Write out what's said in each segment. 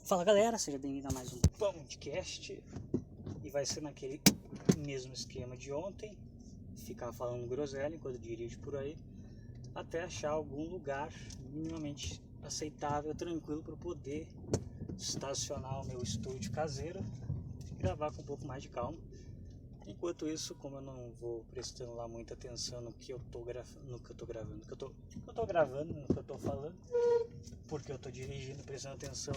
Fala galera, seja bem-vindo a mais um podcast. E vai ser naquele mesmo esquema de ontem, ficar falando groselha enquanto dirijo por aí, até achar algum lugar minimamente aceitável, tranquilo, para poder estacionar o meu estúdio caseiro e gravar com um pouco mais de calma. Enquanto isso, como eu não vou prestando lá muita atenção no que eu tô gravando, no que eu tô falando, porque eu tô dirigindo, prestando atenção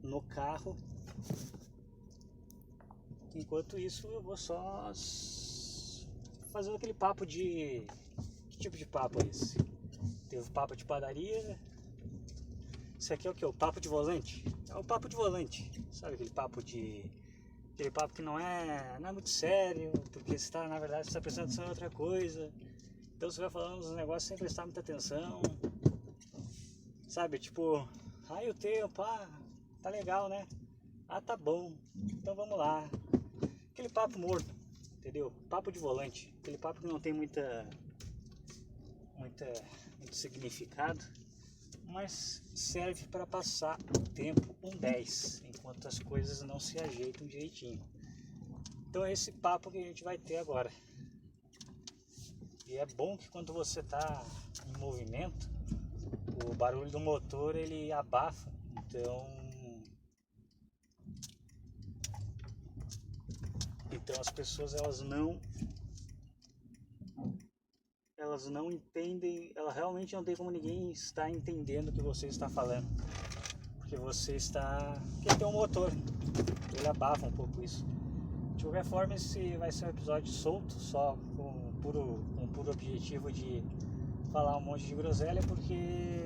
no carro. Enquanto isso, eu vou só fazendo aquele papo de... Que tipo de papo é esse? Teve papo de padaria. Isso aqui é o que? O papo de volante? É o papo de volante. Sabe aquele papo que não é muito sério, porque você tá, na verdade, você tá prestando atenção em outra coisa. Então você vai falando uns negócios sem prestar muita atenção. Sabe, tipo, o tempo, tá legal, né? Tá bom, então vamos lá. Aquele papo morto, entendeu? Papo de volante, aquele papo que não tem muito significado, mas serve para passar o tempo 10, enquanto as coisas não se ajeitam direitinho. Então é esse papo que a gente vai ter agora. E é bom que quando você está em movimento, o barulho do motor ele abafa, então as pessoas elas não entendem, ela realmente não tem como ninguém está entendendo o que você está falando, porque tem um motor, ele abafa um pouco isso. De qualquer forma, esse vai ser um episódio solto, só com puro objetivo de falar um monte de groselha, porque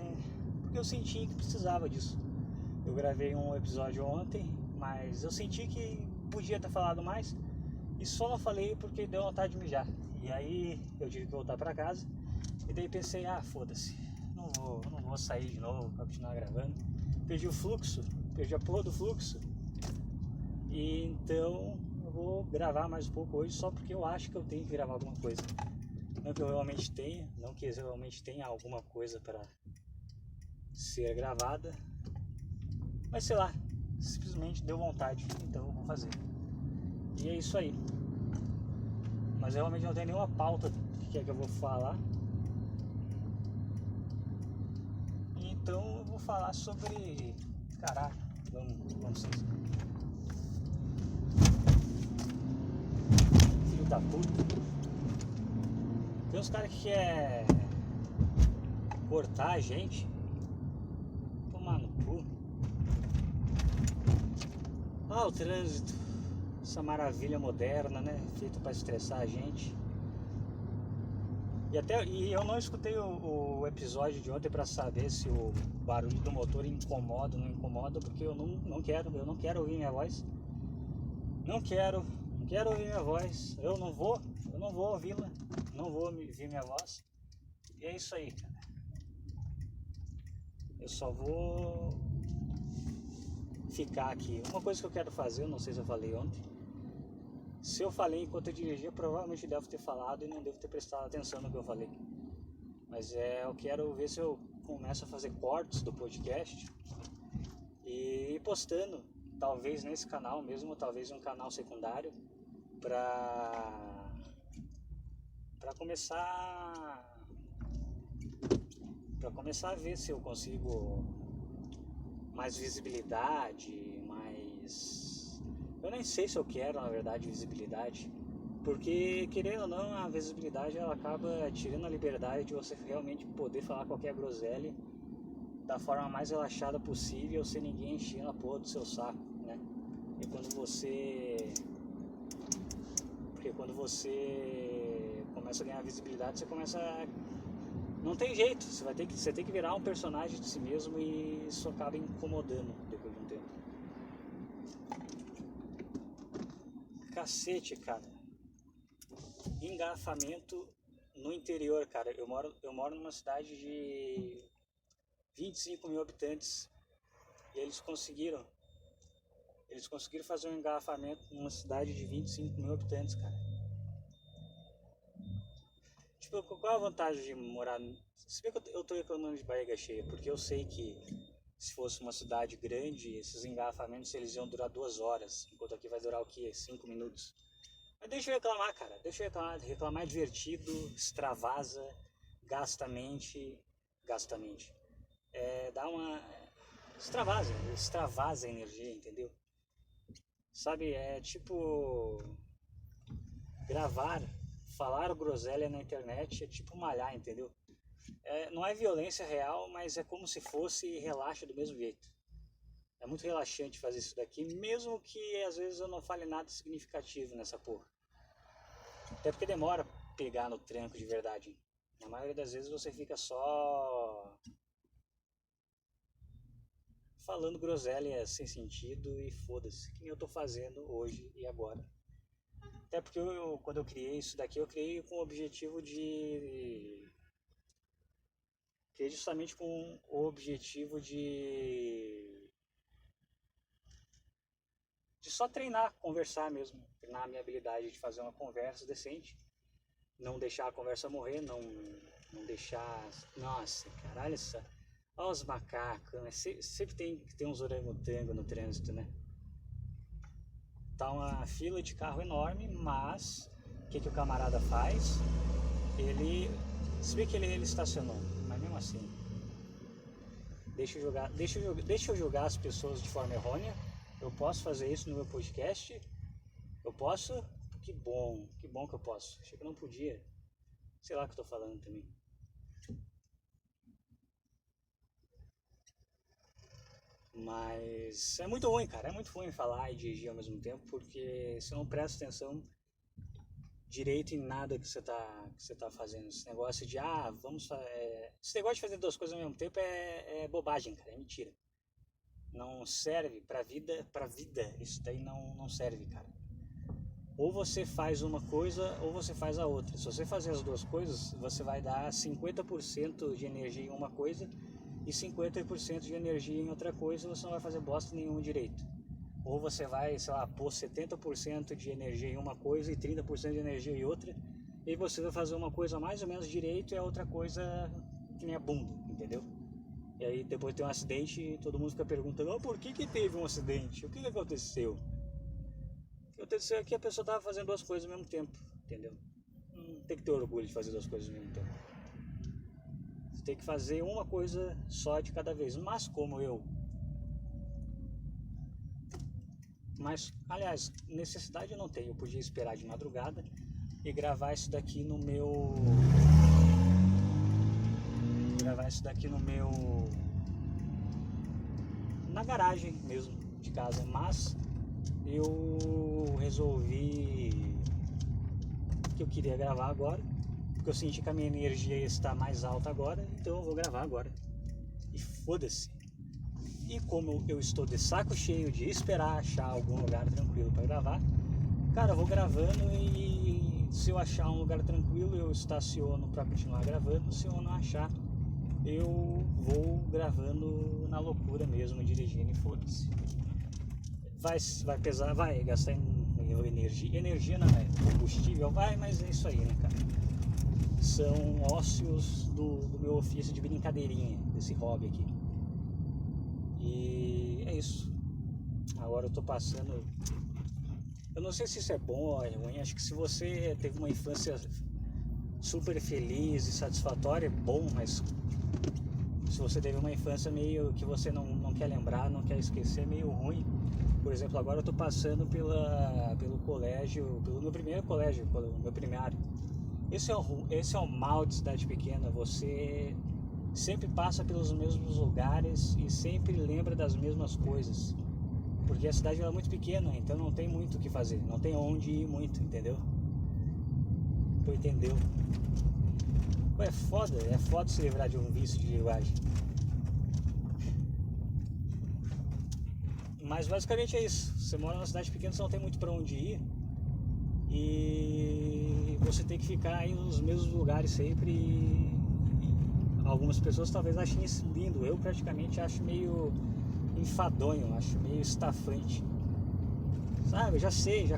eu senti que precisava disso. Eu gravei um episódio ontem, mas eu senti que podia ter falado mais e só não falei porque deu vontade de mijar. E aí eu tive que voltar pra casa e daí pensei, foda-se, não vou sair de novo pra continuar gravando. Perdi a porra do fluxo. E então eu vou gravar mais um pouco hoje só porque eu acho que eu tenho que gravar alguma coisa. Não que eu realmente tenha alguma coisa para ser gravada, mas sei lá, simplesmente deu vontade, então eu vou fazer. E é isso aí. Mas eu realmente não tenho nenhuma pauta que é que eu vou falar. Então eu vou falar sobre... Caraca, vamos filho da puta. Tem uns caras que querem cortar a gente. Tomar no cu. O trânsito, essa maravilha moderna, né? Feito para estressar a gente. E eu não escutei o episódio de ontem para saber se o barulho do motor incomoda ou não incomoda, porque eu não quero ouvir minha voz. Não quero ouvir minha voz. Eu não vou ouvi-la. Não vou ouvir minha voz. E é isso aí, cara. Eu só vou ficar aqui. Uma coisa que eu quero fazer, eu não sei se eu falei ontem. Se eu falei enquanto eu dirigia, provavelmente devo ter falado e não devo ter prestado atenção no que eu falei. Mas eu quero ver se eu começo a fazer cortes do podcast e ir postando, talvez nesse canal mesmo, talvez um canal secundário, para começar a ver se eu consigo mais visibilidade, eu nem sei se eu quero, na verdade, visibilidade, porque, querendo ou não, a visibilidade ela acaba tirando a liberdade de você realmente poder falar qualquer groselha da forma mais relaxada possível, sem ninguém enchendo a porra do seu saco, né? Porque quando você começa a ganhar visibilidade, você começa a... Não tem jeito, você tem que virar um personagem de si mesmo, e isso acaba incomodando depois de um tempo. Cacete, cara. Engarrafamento no interior, cara. Eu moro numa cidade de 25 mil habitantes e eles conseguiram fazer um engarrafamento numa cidade de 25 mil habitantes, cara. Tipo, qual é a vantagem de morar... Se bem que eu tô reclamando de barriga cheia, porque eu sei que se fosse uma cidade grande, esses engarrafamentos eles iam durar 2 horas, enquanto aqui vai durar o quê? 5 minutos. Mas deixa eu reclamar, cara, deixa eu reclamar. Reclamar é divertido, extravasa, gasta mente, dá uma... extravasa a energia, entendeu? Sabe, é tipo... falar groselha na internet é tipo malhar, entendeu? Não é violência real, mas é como se fosse e relaxa do mesmo jeito. É muito relaxante fazer isso daqui, mesmo que às vezes eu não fale nada significativo nessa porra. Até porque demora pegar no tranco de verdade. Na maioria das vezes você fica só falando groselha sem sentido e foda-se, que eu tô fazendo hoje e agora. Até porque quando eu criei isso daqui, eu criei com o objetivo de... Criei justamente com o objetivo de só treinar, conversar mesmo. Treinar a minha habilidade de fazer uma conversa decente. Não deixar a conversa morrer, não deixar... Nossa, caralho, olha os macacos, né? Sempre tem que ter uns orangotango no trânsito, né? Tá uma fila de carro enorme, mas o que o camarada faz? Se vê que ele estacionou, mas mesmo assim, deixa eu julgar as pessoas de forma errônea. Eu posso fazer isso no meu podcast? Eu posso? Que bom que eu posso. Achei que eu não podia. Sei lá o que eu tô falando também. Mas é muito ruim, cara. É muito ruim falar e dirigir ao mesmo tempo, porque você não presta atenção direito em nada que você tá fazendo. Esse negócio de, esse negócio de fazer 2 coisas ao mesmo tempo é bobagem, cara. É mentira. Não serve pra vida. Isso daí não serve, cara. Ou você faz uma coisa ou você faz a outra. Se você fazer as 2 coisas, você vai dar 50% de energia em uma coisa e 50% de energia em outra coisa, você não vai fazer bosta nenhuma direito. Ou você vai, sei lá, pôr 70% de energia em uma coisa e 30% de energia em outra, e você vai fazer uma coisa mais ou menos direito e a outra coisa que nem a bunda, entendeu? E aí depois tem um acidente e todo mundo fica perguntando, por que teve um acidente? O que aconteceu? O que aconteceu é que a pessoa estava fazendo 2 coisas ao mesmo tempo, entendeu? Não tem que ter orgulho de fazer 2 coisas ao mesmo tempo. Você tem que fazer uma coisa só de cada vez. Aliás, necessidade eu não tenho. Eu podia esperar de madrugada e gravar isso daqui no meu... na garagem mesmo de casa, mas eu resolvi que eu queria gravar agora, porque eu senti que a minha energia está mais alta agora, então eu vou gravar agora. E foda-se. E como eu estou de saco cheio de esperar achar algum lugar tranquilo para gravar, cara, eu vou gravando e se eu achar um lugar tranquilo eu estaciono para continuar gravando. Se eu não achar, eu vou gravando na loucura mesmo, dirigindo e foda-se. Vai pesar, vai gastar energia não é combustível, mas é isso aí, né, cara? São ócios do meu ofício de brincadeirinha, desse hobby aqui. E é isso. Agora eu tô passando... Eu não sei se isso é bom ou é ruim. Acho que se você teve uma infância super feliz e satisfatória, é bom, mas se você teve uma infância meio que você não quer lembrar, não quer esquecer, é meio ruim. Por exemplo, agora eu tô passando pelo colégio, pelo meu primeiro colégio, pelo meu primário. Esse é o mal de cidade pequena. Você sempre passa pelos mesmos lugares e sempre lembra das mesmas coisas, porque a cidade é muito pequena, então não tem muito o que fazer, não tem onde ir muito, entendeu? Tu entendeu? Pô, é foda se livrar de um vício de linguagem. Mas basicamente é isso. Você mora numa cidade pequena, você não tem muito pra onde ir e você tem que ficar aí nos mesmos lugares sempre. E algumas pessoas talvez achem isso lindo. Eu praticamente acho meio enfadonho, acho meio estafante. Sabe, já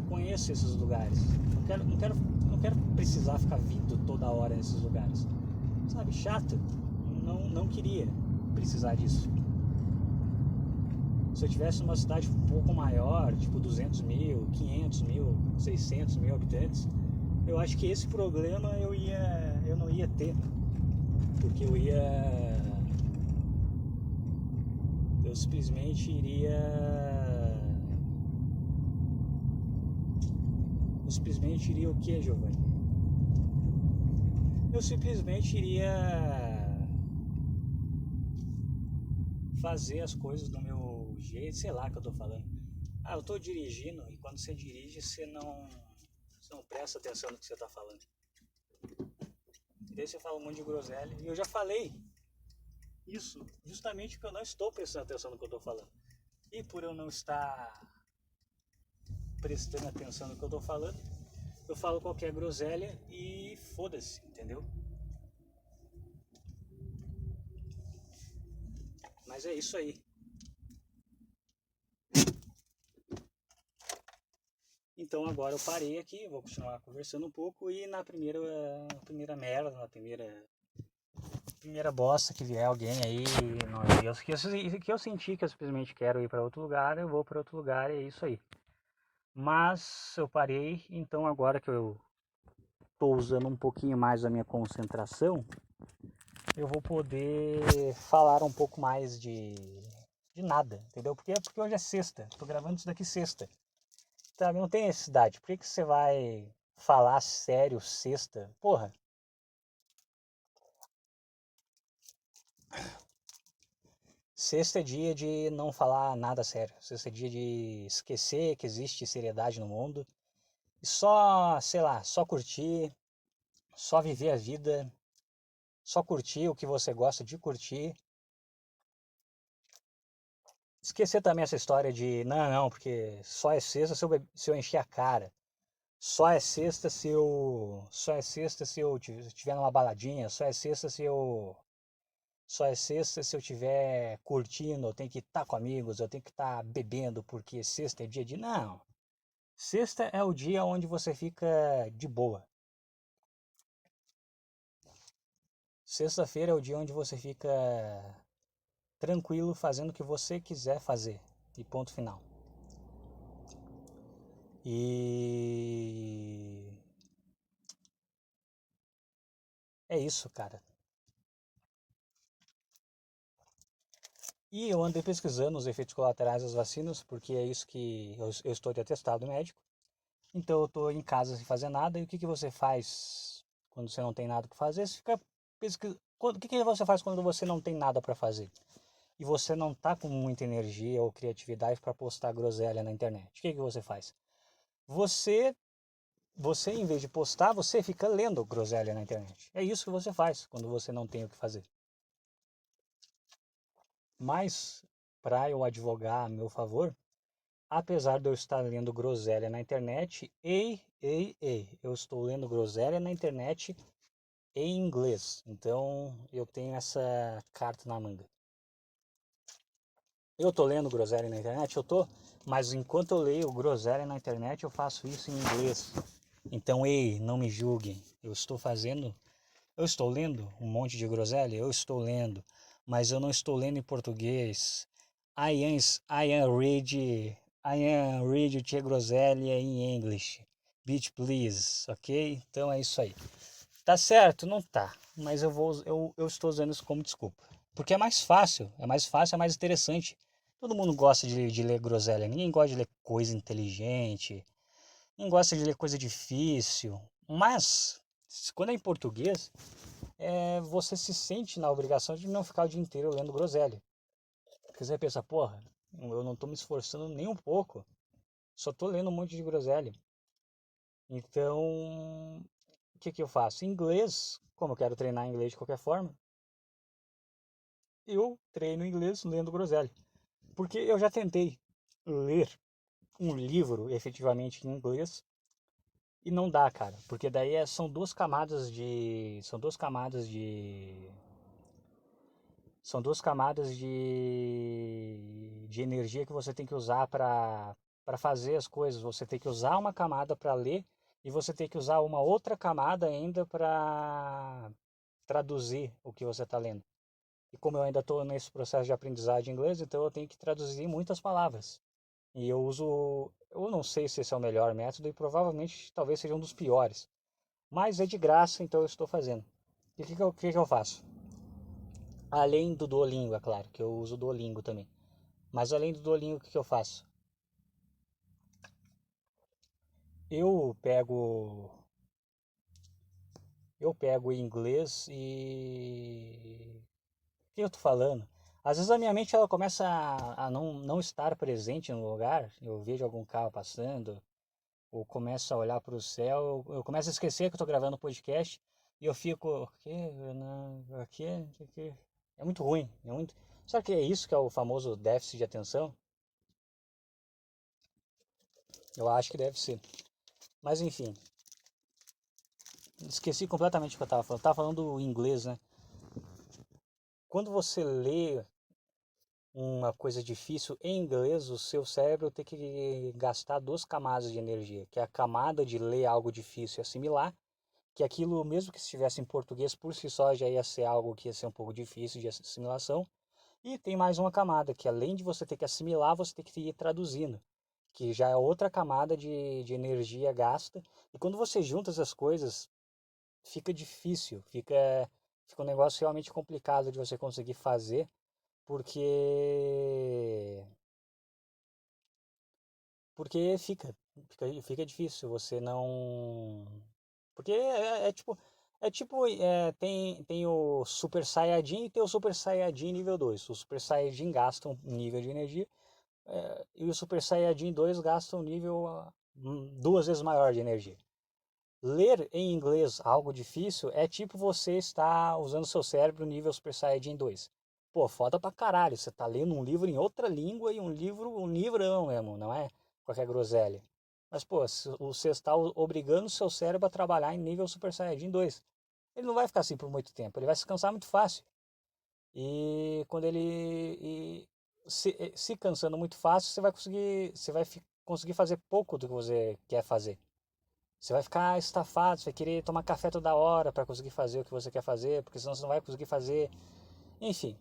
conheço esses lugares. Não quero precisar ficar vindo toda hora nesses lugares. Sabe, chato. Não queria precisar disso. Se eu tivesse numa cidade um pouco maior, tipo 200 mil, 500 mil, 600 mil habitantes, eu acho que esse problema eu não ia ter, porque eu simplesmente iria o que, Giovanni? Eu simplesmente iria fazer as coisas do meu jeito, sei lá o que eu tô falando. Eu tô dirigindo e quando você dirige você não presta atenção no que você tá falando. E daí você fala um monte de groselha. E eu já falei isso justamente porque eu não estou prestando atenção no que eu tô falando. E por eu não estar prestando atenção no que eu tô falando, eu falo qualquer groselha e foda-se, entendeu? Mas é isso aí. Então agora eu parei aqui, vou continuar conversando um pouco e na primeira merda, na primeira bosta que vier alguém aí, que eu senti que eu simplesmente quero ir para outro lugar, eu vou para outro lugar e é isso aí. Mas eu parei, então agora que eu estou usando um pouquinho mais da minha concentração, eu vou poder falar um pouco mais de nada, entendeu? Porque hoje é sexta, estou gravando isso daqui sexta. Sabe, não tem necessidade. Por que você vai falar sério sexta? Porra. Sexta é dia de não falar nada sério. Sexta é dia de esquecer que existe seriedade no mundo. E só, sei lá, só curtir, só viver a vida, só curtir o que você gosta de curtir. Esquecer também essa história de, não, porque só é sexta se eu encher a cara. Só é sexta se eu estiver numa baladinha, só é sexta se eu estiver curtindo, eu tenho que estar com amigos, eu tenho que estar bebendo, porque sexta é dia de. Não. Sexta é o dia onde você fica de boa. Sexta-feira é o dia onde você fica tranquilo fazendo o que você quiser fazer. E ponto final. E é isso, cara. E eu andei pesquisando os efeitos colaterais das vacinas, porque é isso que eu estou de atestado médico. Então eu estou em casa sem fazer nada. E o que que você faz quando você não tem nada para fazer? Você fica pesquisando. O que que você faz quando você não tem nada para fazer? E você não está com muita energia ou criatividade para postar groselha na internet? O que que você faz? Você, você em vez de postar, você fica lendo groselha na internet. É isso que você faz quando você não tem o que fazer. Mas, para eu advogar a meu favor, apesar de eu estar lendo groselha na internet, eu estou lendo groselha na internet em inglês. Então eu tenho essa carta na manga. Eu tô lendo groselha na internet? Eu tô, mas enquanto eu leio groselha na internet, eu faço isso em inglês. Então, ei, não me julguem. Eu estou lendo um monte de groselha? Eu estou lendo, mas eu não estou lendo em português. I am read to groselha em English. Bitch, please, ok? Então é isso aí. Tá certo? Não tá, mas eu estou usando isso como desculpa. Porque é mais fácil, é mais interessante. Todo mundo gosta de ler groselha, ninguém gosta de ler coisa inteligente, ninguém gosta de ler coisa difícil. Mas, quando é em português, você se sente na obrigação de não ficar o dia inteiro lendo groselha. Porque você pensa, porra, eu não estou me esforçando nem um pouco, só estou lendo um monte de groselha. Então, o que que eu faço? Em inglês, como eu quero treinar inglês de qualquer forma, eu treino inglês lendo groselha. Porque eu já tentei ler um livro efetivamente em inglês e não dá, cara. Porque daí são duas camadas de energia que você tem que usar para fazer as coisas. Você tem que usar uma camada para ler e você tem que usar uma outra camada ainda para traduzir o que você está lendo. E como eu ainda estou nesse processo de aprendizagem de inglês, então eu tenho que traduzir muitas palavras. E eu não sei se esse é o melhor método e provavelmente talvez seja um dos piores. Mas é de graça, então eu estou fazendo. E o que que eu faço? Além do Duolingo, é claro, que eu uso o Duolingo também. Mas além do Duolingo, o que que eu faço? Eu pego eu pego o inglês e o que eu tô falando? Às vezes a minha mente ela começa a não estar presente no lugar. Eu vejo algum carro passando, ou começo a olhar para o céu, eu começo a esquecer que eu estou gravando um podcast e eu fico, o quê? Não, aqui. É muito ruim, é muito. Será que é isso que é o famoso déficit de atenção? Eu acho que deve ser. Mas enfim, esqueci completamente o que eu estava falando. Eu estava falando inglês, né? Quando você lê uma coisa difícil em inglês, o seu cérebro tem que gastar duas camadas de energia, que é a camada de ler algo difícil e assimilar, que aquilo, mesmo que estivesse em português, por si só já ia ser algo que ia ser um pouco difícil de assimilação. E tem mais uma camada, que além de você ter que assimilar, você tem que ir traduzindo, que já é outra camada de energia gasta. E quando você junta essas coisas, fica difícil, fica um negócio realmente complicado de você conseguir fazer, porque fica difícil, você não. Porque tem o Super Saiyajin e tem o Super Saiyajin nível 2. O Super Saiyajin gasta um nível de energia e o Super Saiyajin 2 gasta um nível duas vezes maior de energia. Ler em inglês algo difícil é tipo você estar usando seu cérebro nível Super Saiyajin 2. Pô, foda pra caralho, você tá lendo um livro em outra língua e um livrão mesmo, não é qualquer groselha. Mas, pô, você está obrigando o seu cérebro a trabalhar em nível Super Saiyajin 2. Ele não vai ficar assim por muito tempo, ele vai se cansar muito fácil. E quando ele se cansando muito fácil, você vai conseguir fazer pouco do que você quer fazer. Você vai ficar estafado, você vai querer tomar café toda hora para conseguir fazer o que você quer fazer, porque senão você não vai conseguir fazer. Enfim,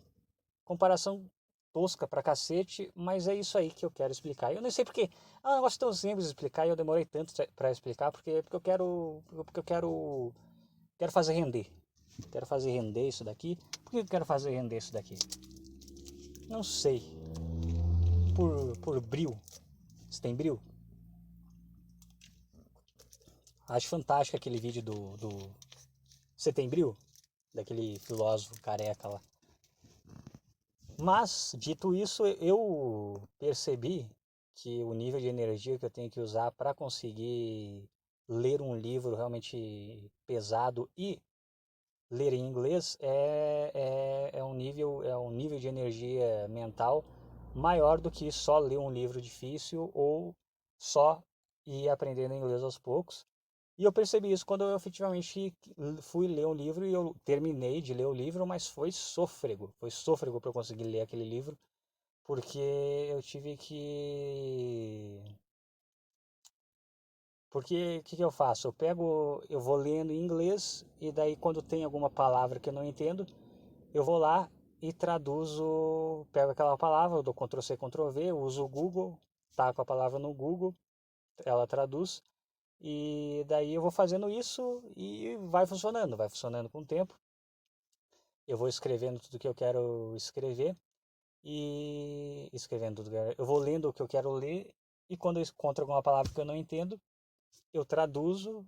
comparação tosca pra cacete, mas é isso aí que eu quero explicar. Eu nem sei porque é um negócio tão simples de explicar e eu demorei tanto para explicar, porque eu quero fazer render. Quero fazer render isso daqui. Por que eu quero fazer render isso daqui? Não sei. Por bril. Você tem bril? Acho fantástico aquele vídeo do Você tem bril? Daquele filósofo careca lá. Mas, dito isso, eu percebi que o nível de energia que eu tenho que usar para conseguir ler um livro realmente pesado e ler em inglês é um nível de energia mental maior do que só ler um livro difícil ou só ir aprendendo inglês aos poucos. E eu percebi isso quando eu efetivamente fui ler um livro e eu terminei de ler o livro, mas foi sôfrego para eu conseguir ler aquele livro, porque eu tive que. Porque o que que eu faço? Eu vou lendo em inglês e daí quando tem alguma palavra que eu não entendo, eu vou lá e traduzo, pego aquela palavra, eu dou Ctrl C, Ctrl V, uso o Google, taco a palavra no Google, ela traduz. E daí eu vou fazendo isso e vai funcionando com o tempo. Eu vou escrevendo tudo que eu quero escrever e escrevendo tudo eu vou lendo o que eu quero ler e quando eu encontro alguma palavra que eu não entendo, eu traduzo,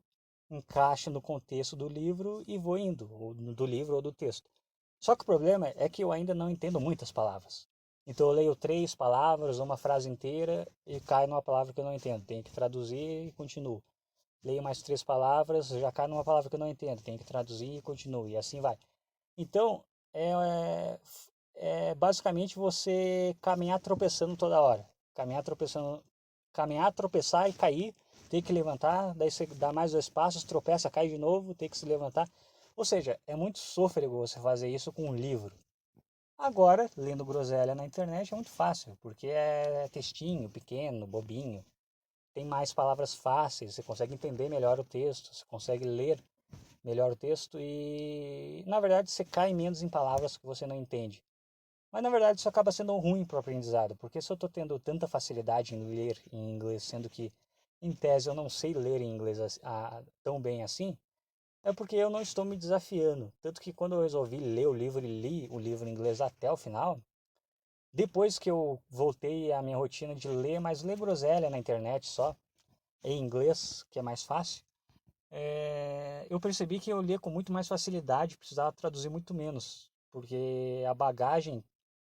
encaixo no contexto do livro e vou indo, ou do livro ou do texto. Só que o problema é que eu ainda não entendo muitas palavras. Então eu leio 3 palavras, uma frase inteira e cai numa palavra que eu não entendo. Tenho que traduzir e continuo. Leio mais 3 palavras, já cai numa palavra que eu não entendo, tenho que traduzir e continuo, e assim vai. Então, é, é basicamente você caminhar tropeçando toda hora. Caminhar tropeçando, caminhar, tropeçar e cair, ter que levantar, daí você dá mais 2 passos, tropeça, cai de novo, tem que se levantar. Ou seja, é muito sôfrego você fazer isso com um livro. Agora, lendo groselha na internet é muito fácil, porque é textinho, pequeno, bobinho, tem mais palavras fáceis, você consegue entender melhor o texto, você consegue ler melhor o texto e, na verdade, você cai menos em palavras que você não entende. Mas, na verdade, isso acaba sendo ruim para o aprendizado, porque se eu estou tendo tanta facilidade em ler em inglês, sendo que, em tese, eu não sei ler em inglês tão bem assim, é porque eu não estou me desafiando. Tanto que quando eu resolvi ler o livro e li o livro em inglês até o final, depois que eu voltei à minha rotina de ler, mas ler groselha na internet só, em inglês, que é mais fácil, eu percebi que eu lia com muito mais facilidade, precisava traduzir muito menos, porque a bagagem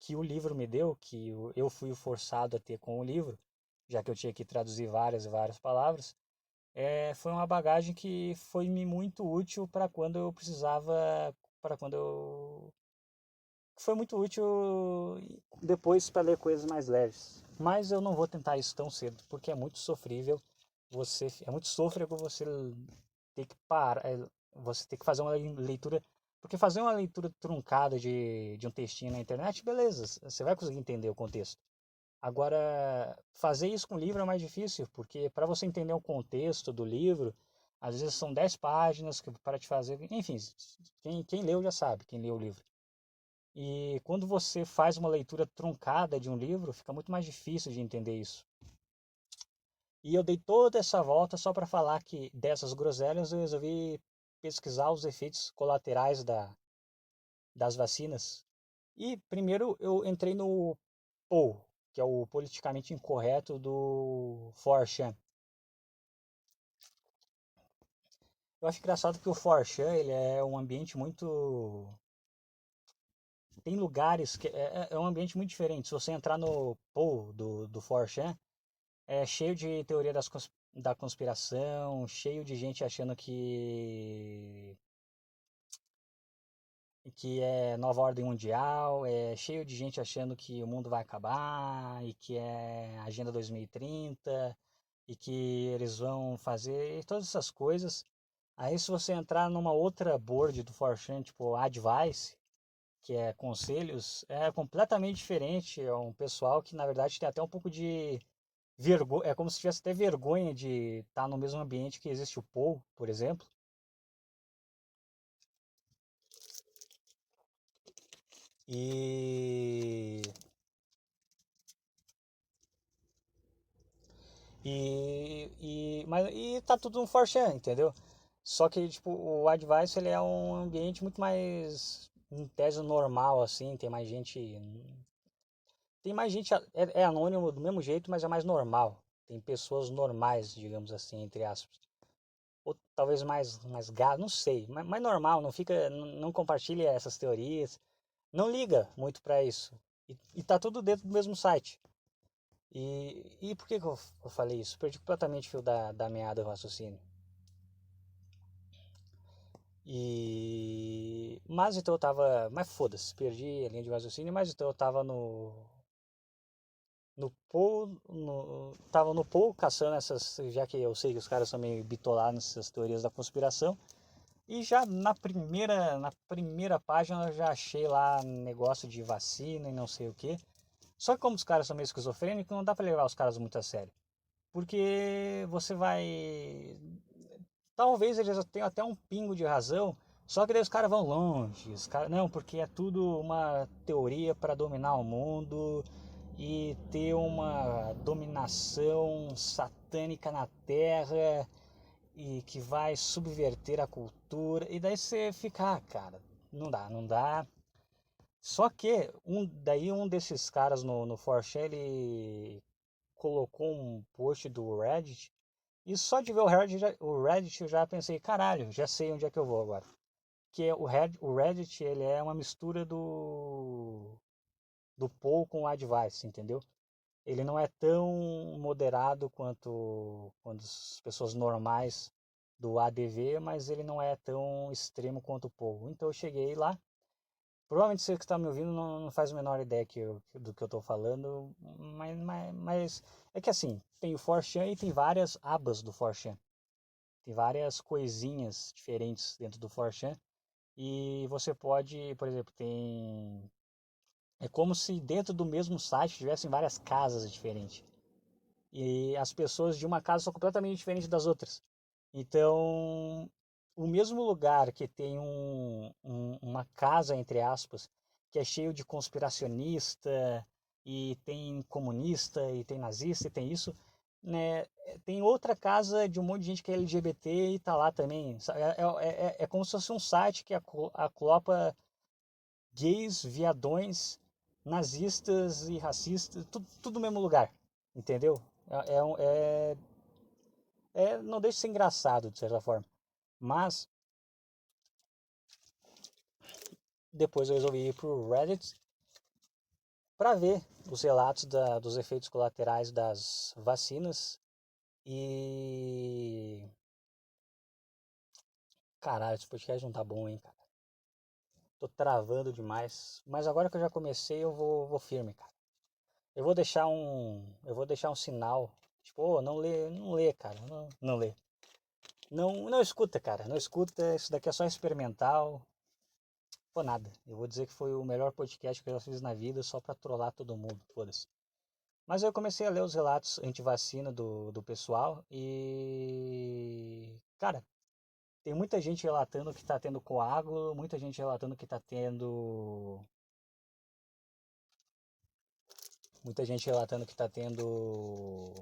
que o livro me deu, que eu fui forçado a ter com o livro, já que eu tinha que traduzir várias e várias palavras, foi uma bagagem que foi-me muito útil para quando eu precisava, para quando eu foi muito útil depois para ler coisas mais leves. Mas eu não vou tentar isso tão cedo, porque é muito sofrível. É muito sofrível você ter que parar, você ter que fazer uma leitura, porque fazer uma leitura truncada de um textinho na internet, beleza, você vai conseguir entender o contexto. Agora, fazer isso com o livro é mais difícil, porque para você entender o contexto do livro, às vezes são 10 páginas para te fazer. Enfim, quem leu já sabe, quem leu o livro. E quando você faz uma leitura truncada de um livro, fica muito mais difícil de entender isso. E eu dei toda essa volta só para falar que dessas groselhas eu resolvi pesquisar os efeitos colaterais das vacinas. E primeiro eu entrei no POU, que é o politicamente incorreto do 4chan. Eu acho engraçado que o 4chan ele é um ambiente muito. Tem lugares que é um ambiente muito diferente. Se você entrar no POU do 4chan, é cheio de teoria da conspiração, cheio de gente achando que é nova ordem mundial, é cheio de gente achando que o mundo vai acabar e que é Agenda 2030 e que eles vão fazer todas essas coisas. Aí se você entrar numa outra board do 4chan, tipo Advice, que é conselhos, é completamente diferente. É um pessoal que na verdade tem até um pouco de vergonha, é como se tivesse até vergonha de estar no mesmo ambiente que existe o Paul, por exemplo. E e tá tudo no 4chan, entendeu? Só que tipo, o Advice ele é um ambiente muito mais em tese normal assim, tem mais gente é anônimo do mesmo jeito, mas é mais normal. Tem pessoas normais, digamos assim, entre aspas. Ou talvez mais gado, não sei, mas normal, não fica, não compartilha essas teorias, não liga muito para isso. E tá tudo dentro do mesmo site. E por que eu falei isso? Perdi completamente o fio da meada do raciocínio. Mas então eu tava. Mas foda-se, perdi a linha de raciocínio, mas então eu tava tava no pool caçando essas. Já que eu sei que os caras são meio bitolados nessas teorias da conspiração. E já na primeira página eu já achei lá negócio de vacina e não sei o que. Só que como os caras são meio esquizofrênicos, não dá pra levar os caras muito a sério. Porque você vai. Talvez eles tenham até um pingo de razão, só que daí os caras vão longe. Não, porque é tudo uma teoria para dominar o mundo e ter uma dominação satânica na Terra e que vai subverter a cultura. E daí você fica, cara, não dá, não dá. Só que daí um desses caras no 4chan, ele colocou um post do Reddit e só de ver o Reddit eu já pensei, caralho, já sei onde é que eu vou agora. Que é o Reddit, ele é uma mistura do Paul com o Advice, entendeu? Ele não é tão moderado quanto as pessoas normais do ADV, mas ele não é tão extremo quanto o Paul. Então eu cheguei lá. Provavelmente você que está me ouvindo não faz a menor ideia do que eu estou falando, mas é que assim, tem o 4chan e tem várias abas do 4chan. Tem várias coisinhas diferentes dentro do 4chan. E você pode, por exemplo, tem. É como se dentro do mesmo site tivessem várias casas diferentes. E as pessoas de uma casa são completamente diferentes das outras. Então, o mesmo lugar que tem uma casa, entre aspas, que é cheio de conspiracionista, e tem comunista, e tem nazista, e tem isso, né? Tem outra casa de um monte de gente que é LGBT e tá lá também. É como se fosse um site que aclopa gays, viadões, nazistas e racistas, tudo no mesmo lugar, entendeu? Não deixa de ser engraçado, de certa forma. Mas depois eu resolvi ir pro Reddit para ver os relatos dos efeitos colaterais das vacinas. E caralho, esse podcast não tá bom, hein, cara. Tô travando demais. Mas agora que eu já comecei, eu vou firme, cara. Eu vou deixar um sinal. Tipo, oh, não lê, cara. Não lê. Não escuta, cara. Não escuta. Isso daqui é só experimental. Pô, nada. Eu vou dizer que foi o melhor podcast que eu já fiz na vida só pra trollar todo mundo. Foda-se. Mas eu comecei a ler os relatos anti-vacina do pessoal e. Cara, tem muita gente relatando que tá tendo coágulo, muita gente relatando que tá tendo. Muita gente relatando que tá tendo.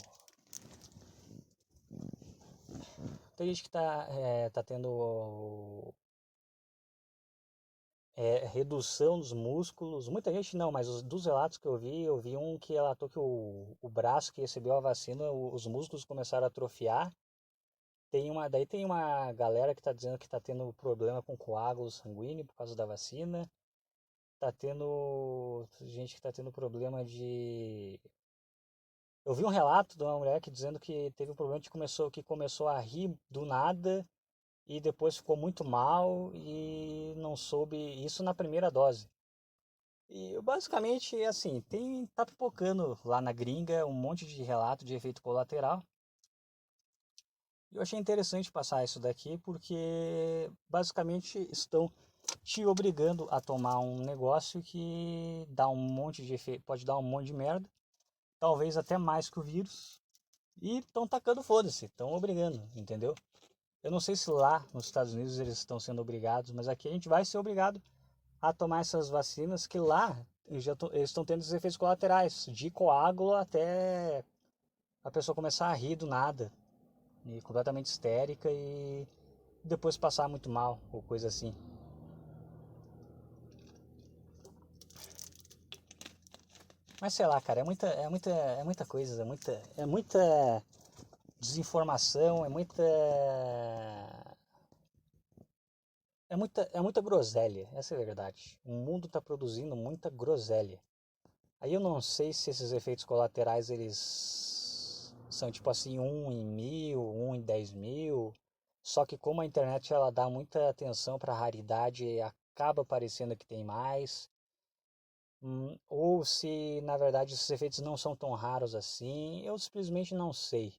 Tem gente que tá tendo redução dos músculos. Muita gente não, mas dos relatos que eu vi um que relatou que o braço que recebeu a vacina, os músculos começaram a atrofiar. Daí tem uma galera que está dizendo que está tendo problema com coágulo sanguíneo por causa da vacina. Tá tendo gente que está tendo problema de. Eu vi um relato de uma mulher que dizendo que teve um problema que começou a rir do nada e depois ficou muito mal e não soube isso na primeira dose. E basicamente assim, tá pipocando lá na gringa um monte de relato de efeito colateral. Eu achei interessante passar isso daqui porque basicamente estão te obrigando a tomar um negócio que dá um monte de efeito, pode dar um monte de merda, talvez até mais que o vírus, e estão tacando foda-se, estão obrigando, entendeu? Eu não sei se lá nos Estados Unidos eles estão sendo obrigados, mas aqui a gente vai ser obrigado a tomar essas vacinas que lá eles estão tendo esses efeitos colaterais, de coágulo até a pessoa começar a rir do nada, e completamente histérica e depois passar muito mal ou coisa assim. Mas sei lá, cara, é muita coisa, é muita desinformação, é muita groselha, essa é a verdade. O mundo está produzindo muita groselha. Aí eu não sei se esses efeitos colaterais eles são tipo assim, 1 em 1000, 1 em 10.000. Só que como a internet ela dá muita atenção para a raridade, acaba parecendo que tem mais. Ou se na verdade esses efeitos não são tão raros assim, eu simplesmente não sei.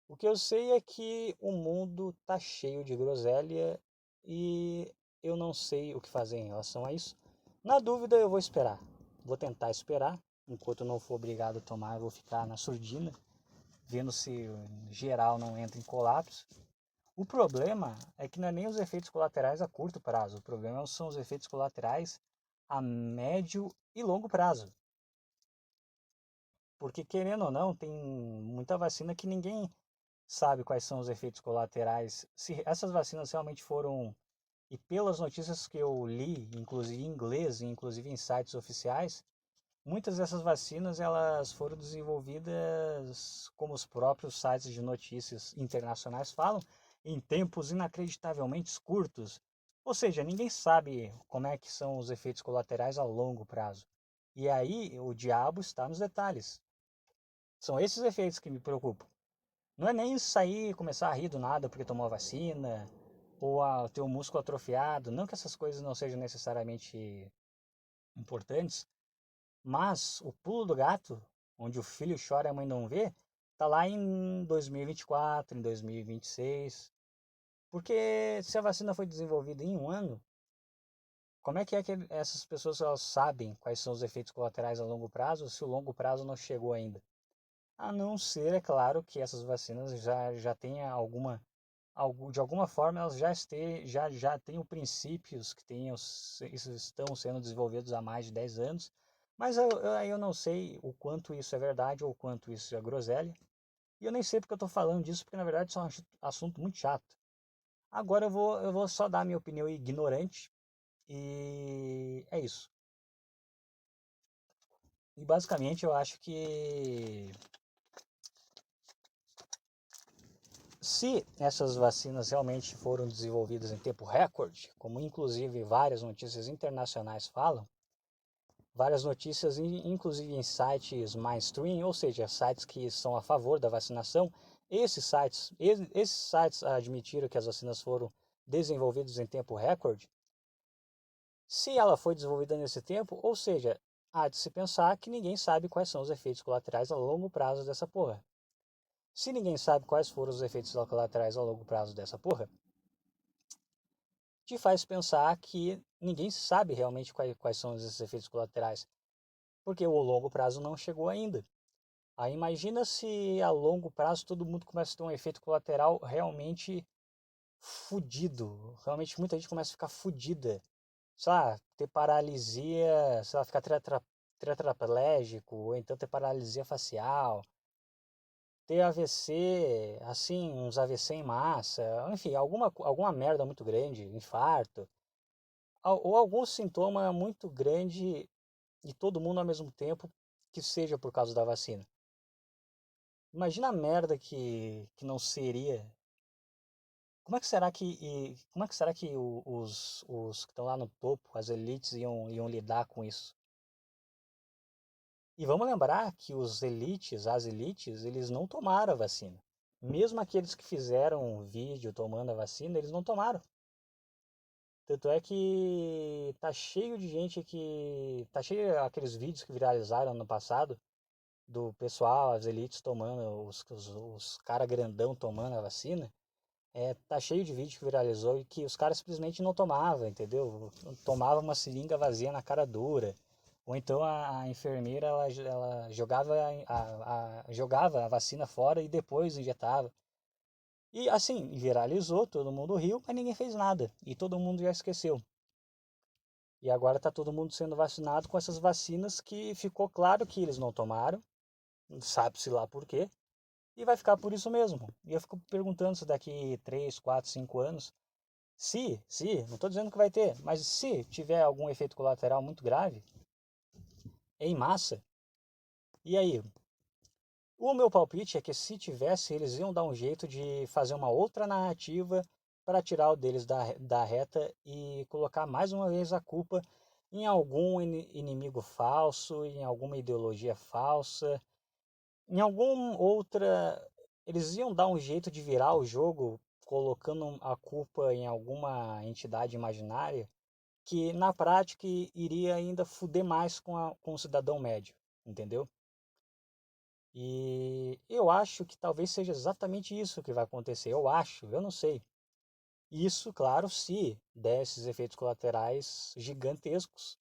O que eu sei é que o mundo tá cheio de groselha e eu não sei o que fazer em relação a isso. Na dúvida, eu vou esperar. Vou tentar esperar. Enquanto eu não for obrigado a tomar, eu vou ficar na surdina, vendo se geral não entra em colapso. O problema é que não é nem os efeitos colaterais a curto prazo. O problema são os efeitos colaterais a médio e longo prazo. Porque, querendo ou não, tem muita vacina que ninguém sabe quais são os efeitos colaterais. Se essas vacinas realmente foram, e pelas notícias que eu li, inclusive em inglês e inclusive em sites oficiais, muitas dessas vacinas elas foram desenvolvidas, como os próprios sites de notícias internacionais falam, em tempos inacreditavelmente curtos. Ou seja, ninguém sabe como é que são os efeitos colaterais a longo prazo. E aí o diabo está nos detalhes. São esses efeitos que me preocupam. Não é nem sair e começar a rir do nada porque tomou a vacina, ou ter o músculo atrofiado. Não que essas coisas não sejam necessariamente importantes, mas o pulo do gato, onde o filho chora e a mãe não vê, tá lá em 2024, em 2026. Porque se a vacina foi desenvolvida em um ano, como é que essas pessoas elas sabem quais são os efeitos colaterais a longo prazo se o longo prazo não chegou ainda? A não ser, é claro, que essas vacinas já tenham alguma de alguma forma elas já tenham princípios que estão sendo desenvolvidos há mais de 10 anos, mas eu não sei o quanto isso é verdade ou o quanto isso é groselha, e eu nem sei porque eu estou falando disso, porque na verdade isso é um assunto muito chato. Agora eu vou só dar minha opinião ignorante, e é isso. E basicamente eu acho que se essas vacinas realmente foram desenvolvidas em tempo recorde, como inclusive várias notícias internacionais falam, várias notícias, inclusive em sites mainstream, ou seja, sites que são a favor da vacinação, esses sites admitiram que as vacinas foram desenvolvidas em tempo recorde. Se ela foi desenvolvida nesse tempo, ou seja, há de se pensar que ninguém sabe quais são os efeitos colaterais a longo prazo dessa porra. Se ninguém sabe quais foram os efeitos colaterais a longo prazo dessa porra, te faz pensar que ninguém sabe realmente quais são esses efeitos colaterais, porque o longo prazo não chegou ainda. Aí imagina se a longo prazo todo mundo começa a ter um efeito colateral realmente fudido, realmente muita gente começa a ficar fudida, sei lá, ter paralisia, sei lá, ficar tetraplégico, ou então ter paralisia facial, ter AVC, assim, uns AVC em massa, enfim, alguma merda muito grande, infarto, ou algum sintoma muito grande e todo mundo ao mesmo tempo que seja por causa da vacina. Imagina a merda que não seria. Como é que será que os que estão lá no topo, as elites, iam lidar com isso? E vamos lembrar que as elites, eles não tomaram a vacina. Mesmo aqueles que fizeram um vídeo tomando a vacina, eles não tomaram. Tanto é que tá cheio de gente que. Tá cheio aqueles vídeos que viralizaram no passado do pessoal, as elites tomando, os cara grandão tomando a vacina. Tá cheio de vídeo que viralizou e que os caras simplesmente não tomavam, entendeu? Tomava uma seringa vazia na cara dura. Ou então a enfermeira ela jogava a vacina fora e depois injetava. E assim, viralizou, todo mundo riu, mas ninguém fez nada. E todo mundo já esqueceu. E agora está todo mundo sendo vacinado com essas vacinas que ficou claro que eles não tomaram, sabe-se lá por quê, e vai ficar por isso mesmo. E eu fico perguntando se daqui 3, 4, 5 anos, não estou dizendo que vai ter, mas se tiver algum efeito colateral muito grave, em massa, e aí? O meu palpite é que se tivesse, eles iam dar um jeito de fazer uma outra narrativa para tirar o deles da reta e colocar mais uma vez a culpa em algum inimigo falso, em alguma ideologia falsa, em alguma outra. Eles iam dar um jeito de virar o jogo colocando a culpa em alguma entidade imaginária que na prática iria ainda fuder mais com o cidadão médio, entendeu? E eu acho que talvez seja exatamente isso que vai acontecer. Eu acho, eu não sei. Isso, claro, se der esses efeitos colaterais gigantescos.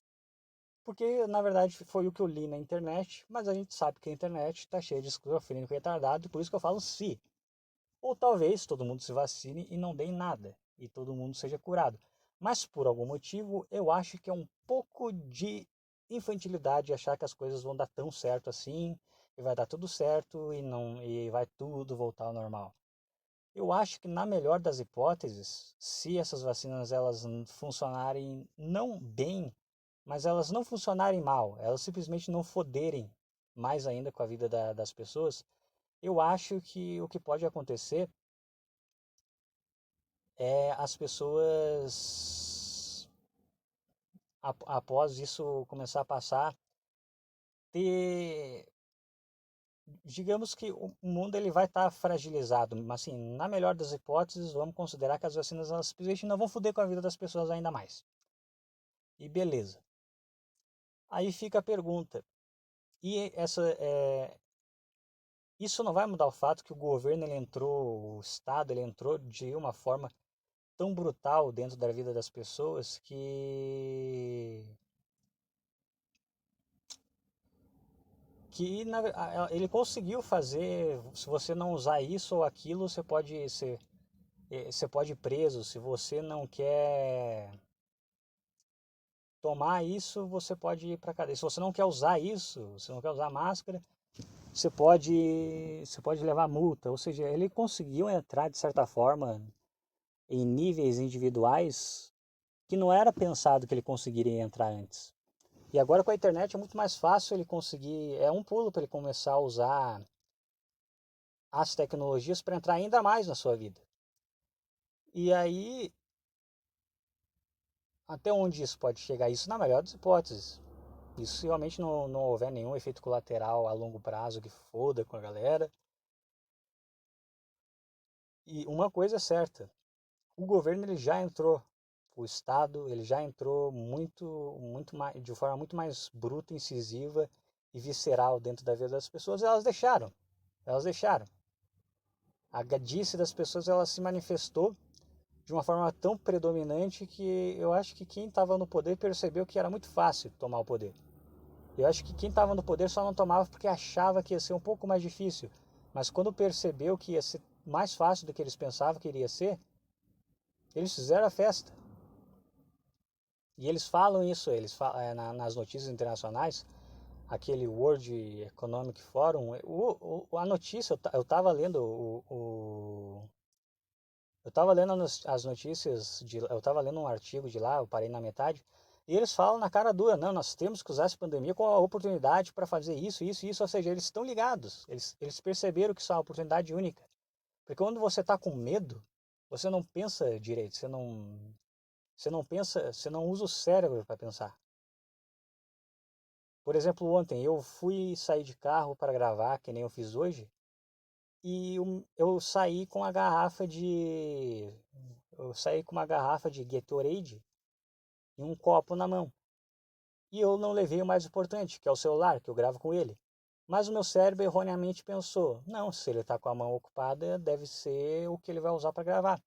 Porque, na verdade, foi o que eu li na internet, mas a gente sabe que a internet está cheia de esquizofrênico retardado, e por isso que eu falo se. Ou talvez todo mundo se vacine e não dê em nada, e todo mundo seja curado. Mas por algum motivo, eu acho que é um pouco de infantilidade achar que as coisas vão dar tão certo assim, e vai dar tudo certo e vai tudo voltar ao normal. Eu acho que na melhor das hipóteses, se essas vacinas elas funcionarem não bem, mas elas não funcionarem mal, elas simplesmente não foderem mais ainda com a vida das pessoas, eu acho que o que pode acontecer as pessoas, após isso começar a passar, ter, digamos que o mundo ele vai estar fragilizado, mas assim, na melhor das hipóteses, vamos considerar que as vacinas elas simplesmente não vão foder com a vida das pessoas ainda mais. E beleza. Aí fica a pergunta, e isso não vai mudar o fato que o governo ele entrou, o Estado ele entrou de uma forma tão brutal dentro da vida das pessoas que ele conseguiu fazer, se você não usar isso ou aquilo, você pode ser, você pode ir preso. Se você não quer tomar isso, você pode ir para cadeia. Se você não quer usar isso, se não quer usar máscara, você pode levar multa. Ou seja, ele conseguiu entrar de certa forma em níveis individuais que não era pensado que ele conseguiria entrar antes. E agora com a internet é muito mais fácil ele conseguir, é um pulo para ele começar a usar as tecnologias para entrar ainda mais na sua vida. E aí, até onde isso pode chegar? Isso na melhor das hipóteses. Isso se realmente não houver nenhum efeito colateral a longo prazo que foda com a galera. E uma coisa é certa, o governo ele já entrou, o Estado ele já entrou muito mais, de forma muito mais bruta, incisiva e visceral dentro da vida das pessoas. E elas deixaram. A gadice das pessoas ela se manifestou de uma forma tão predominante que eu acho que quem estava no poder percebeu que era muito fácil tomar o poder. Eu acho que quem estava no poder só não tomava porque achava que ia ser um pouco mais difícil. Mas quando percebeu que ia ser mais fácil do que eles pensavam que iria ser, eles fizeram a festa. E eles falam isso, nas notícias internacionais, aquele World Economic Forum, a notícia, eu estava lendo eu estava lendo as notícias, eu estava lendo um artigo de lá, eu parei na metade, e eles falam na cara dura, não, nós temos que usar essa pandemia como uma oportunidade para fazer isso, isso, isso, ou seja, eles estão ligados, eles perceberam que isso é uma oportunidade única. Porque quando você está com medo, você não pensa direito, você não pensa, você não usa o cérebro para pensar. Por exemplo, ontem eu fui sair de carro para gravar, que nem eu fiz hoje, e eu saí com a garrafa de eu saí com uma garrafa de Gatorade e um copo na mão. E eu não levei o mais importante, que é o celular, que eu gravo com ele. Mas o meu cérebro erroneamente pensou: não, se ele está com a mão ocupada, deve ser o que ele vai usar para gravar.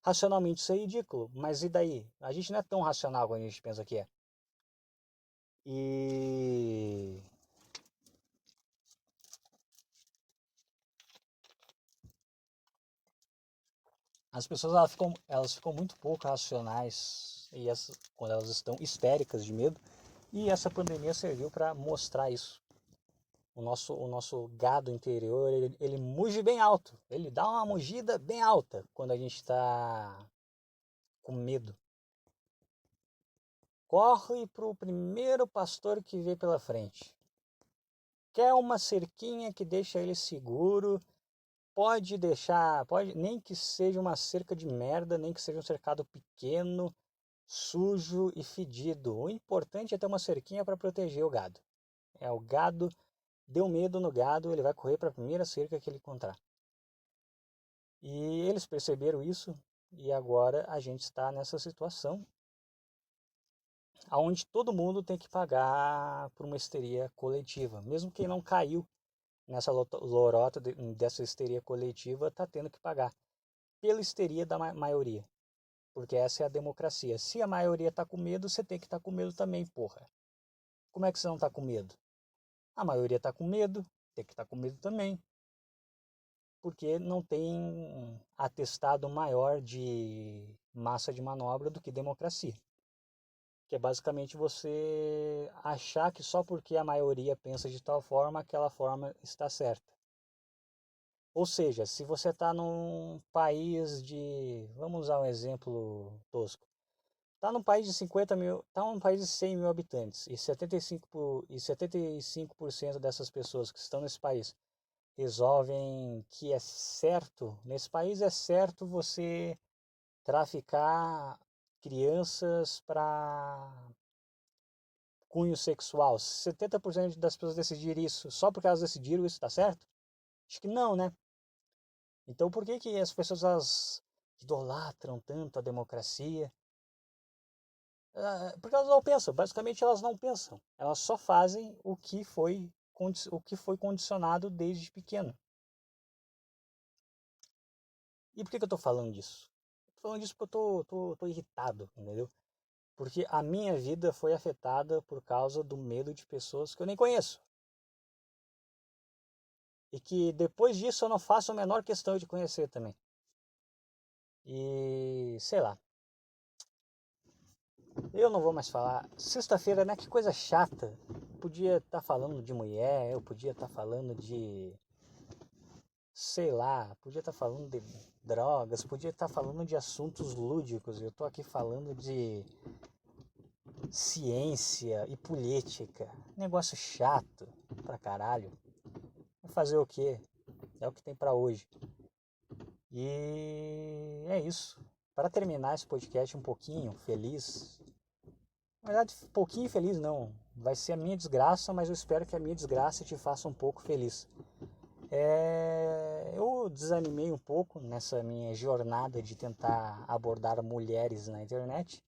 Racionalmente isso é ridículo, mas e daí? A gente não é tão racional quando a gente pensa que é. E as pessoas elas ficam muito pouco racionais quando elas estão histéricas de medo. E essa pandemia serviu para mostrar isso. O nosso gado interior, ele muge bem alto. Ele dá uma mugida bem alta quando a gente está com medo. Corre para o primeiro pastor que vê pela frente. Quer uma cerquinha que deixa ele seguro. Pode deixar, pode, nem que seja uma cerca de merda, nem que seja um cercado pequeno, sujo e fedido. O importante é ter uma cerquinha para proteger o gado. O gado deu medo no gado, ele vai correr para a primeira cerca que ele encontrar. E eles perceberam isso e agora a gente está nessa situação onde todo mundo tem que pagar por uma histeria coletiva. Mesmo quem não caiu nessa lorota dessa histeria coletiva está tendo que pagar pela histeria da maioria. Porque essa é a democracia. Se a maioria está com medo, você tem que estar com medo também, porra. Como é que você não está com medo? A maioria está com medo, tem que estar com medo também. Porque não tem atestado maior de massa de manobra do que democracia. Que é basicamente você achar que só porque a maioria pensa de tal forma, aquela forma está certa. Ou seja, se você está num país de, vamos usar um exemplo tosco, está num país de 50 mil, está num país de 100 mil habitantes e 75% dessas pessoas que estão nesse país resolvem que é certo, nesse país é certo você traficar crianças para cunho sexual. 70% das pessoas decidirem isso só porque elas decidiram isso, está certo? Acho que não, né? Então por que que as pessoas elas idolatram tanto a democracia? Porque elas não pensam, basicamente elas não pensam. Elas só fazem o que foi condicionado desde pequeno. E por que que eu estou falando disso? Estou falando disso porque eu tô irritado, entendeu? Porque a minha vida foi afetada por causa do medo de pessoas que eu nem conheço. E que depois disso eu não faço a menor questão de conhecer também. E sei lá, eu não vou mais falar. Sexta-feira, né? Que coisa chata. Podia estar falando de mulher, eu podia estar falando de, sei lá, podia estar falando de drogas, podia estar falando de assuntos lúdicos. Eu tô aqui falando de ciência e política. Negócio chato pra caralho. Vai fazer o quê? É o que tem pra hoje. E é isso. Para terminar esse podcast um pouquinho feliz, na verdade, um pouquinho feliz não, vai ser a minha desgraça, mas eu espero que a minha desgraça te faça um pouco feliz. Eu desanimei um pouco nessa minha jornada de tentar abordar mulheres na internet,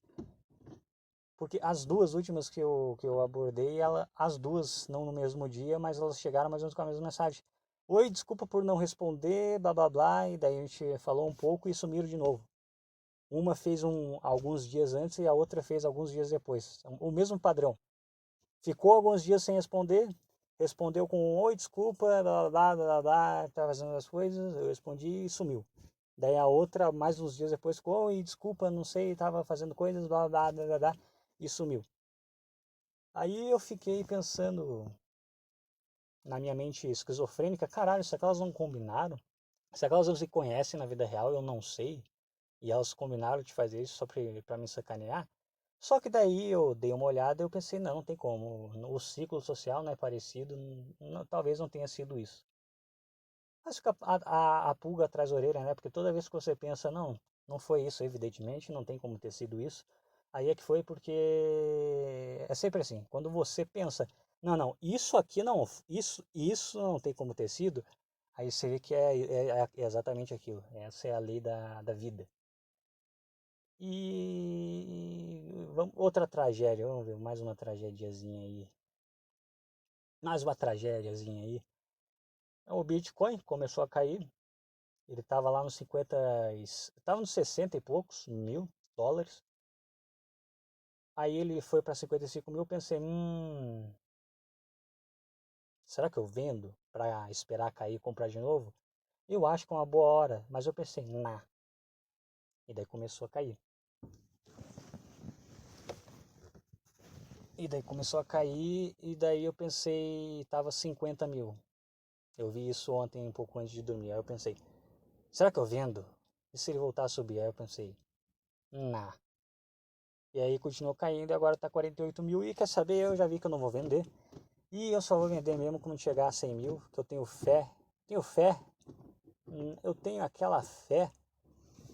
porque as duas últimas que eu abordei, as duas não no mesmo dia, mas elas chegaram mais ou menos com a mesma mensagem. Oi, desculpa por não responder, blá blá blá, e daí a gente falou um pouco e sumiram de novo. Uma fez alguns dias antes e a outra fez alguns dias depois. O mesmo padrão. Ficou alguns dias sem responder, respondeu com oi, desculpa, blá blá blá blá, tá fazendo as coisas, eu respondi e sumiu. Daí a outra, mais uns dias depois, ficou, oi, desculpa, não sei, tava fazendo coisas, blá blá blá blá, blá e sumiu. Aí eu fiquei pensando na minha mente esquizofrênica, caralho, será que elas não combinaram? Será que elas não se conhecem na vida real? Eu não sei. E elas combinaram de fazer isso só pra me sacanear? Só que daí eu dei uma olhada e eu pensei, não, não tem como. O ciclo social não é parecido, talvez não tenha sido isso. Mas fica a pulga atrás da orelha, né? Porque toda vez que você pensa, não, não foi isso, evidentemente, não tem como ter sido isso. Aí é que foi porque é sempre assim. Quando você pensa, não, não, isso aqui não, isso não tem como ter sido, aí você vê que é exatamente aquilo. Essa é a lei da vida. E outra tragédia, vamos ver, mais uma tragédiazinha aí. Mais uma tragédiazinha aí. O Bitcoin começou a cair. Ele estava lá nos 50, estava nos 60 e poucos mil dólares. Aí ele foi para 55 mil. Eu pensei, será que eu vendo para esperar cair e comprar de novo? Eu acho que é uma boa hora, mas eu pensei, nah. E daí começou a cair. E daí começou a cair, e daí eu pensei, tava 50 mil. Eu vi isso ontem, um pouco antes de dormir. Aí eu pensei, será que eu vendo? E se ele voltar a subir? Aí eu pensei, nah. E aí continuou caindo e agora tá 48 mil. E quer saber? Eu já vi que eu não vou vender. E eu só vou vender mesmo quando chegar a 100 mil, que eu tenho fé. Tenho fé. Eu tenho aquela fé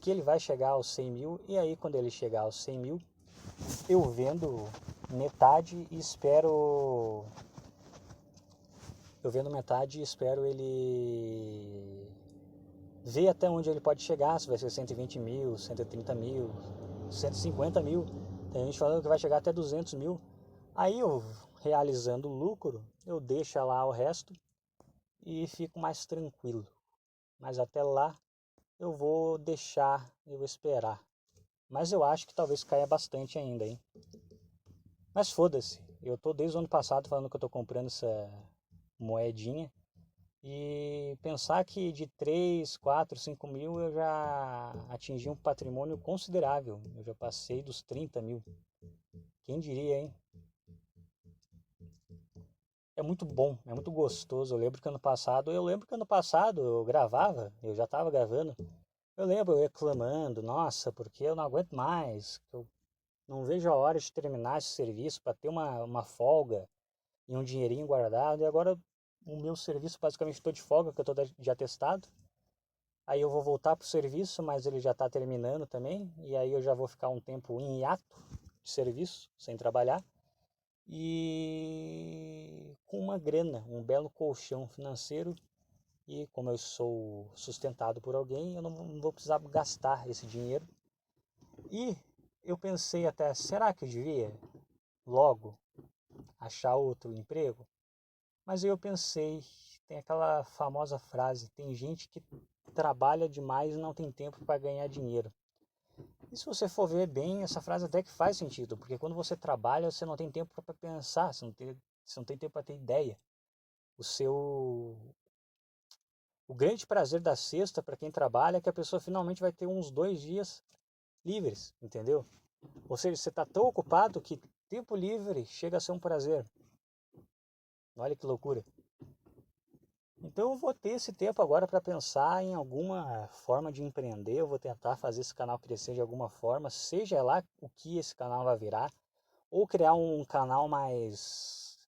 que ele vai chegar aos 100 mil. E aí quando ele chegar aos 100 mil, eu vendo metade e espero... Eu vendo metade e espero ele ver até onde ele pode chegar, se vai ser 120 mil, 130 mil, 150 mil. Tem gente falando que vai chegar até 200 mil. Aí eu, realizando o lucro, eu deixo lá o resto e fico mais tranquilo. Mas até lá eu vou deixar, eu vou esperar. Mas eu acho que talvez caia bastante ainda, hein? Mas foda-se, eu tô desde o ano passado falando que eu tô comprando essa moedinha. E pensar que de 3, 4, 5 mil eu já atingi um patrimônio considerável. Eu já passei dos 30 mil. Quem diria, hein? É muito bom, é muito gostoso. Eu lembro que ano passado eu gravava, eu já estava gravando. Eu lembro eu reclamando, nossa, porque eu não aguento mais. Eu não vejo a hora de terminar esse serviço para ter uma folga e um dinheirinho guardado. E agora o meu serviço basicamente estou de folga, que eu estou de atestado. Aí eu vou voltar para o serviço, mas ele já está terminando também. E aí eu já vou ficar um tempo em hiato de serviço, sem trabalhar. E com uma grana, um belo colchão financeiro. E como eu sou sustentado por alguém, eu não vou precisar gastar esse dinheiro. E eu pensei até, será que eu devia logo achar outro emprego? Mas aí eu pensei, tem aquela famosa frase, tem gente que trabalha demais e não tem tempo para ganhar dinheiro. E se você for ver bem, essa frase até que faz sentido, porque quando você trabalha, você não tem tempo para pensar, você não tem tempo para ter ideia. O seu, O grande prazer da sexta para quem trabalha é que a pessoa finalmente vai ter uns 2 dias livres, entendeu? Ou seja, você está tão ocupado que tempo livre chega a ser um prazer. Olha que loucura. Então eu vou ter esse tempo agora para pensar em alguma forma de empreender. Eu vou tentar fazer esse canal crescer de alguma forma, seja lá o que esse canal vai virar, ou criar um canal mais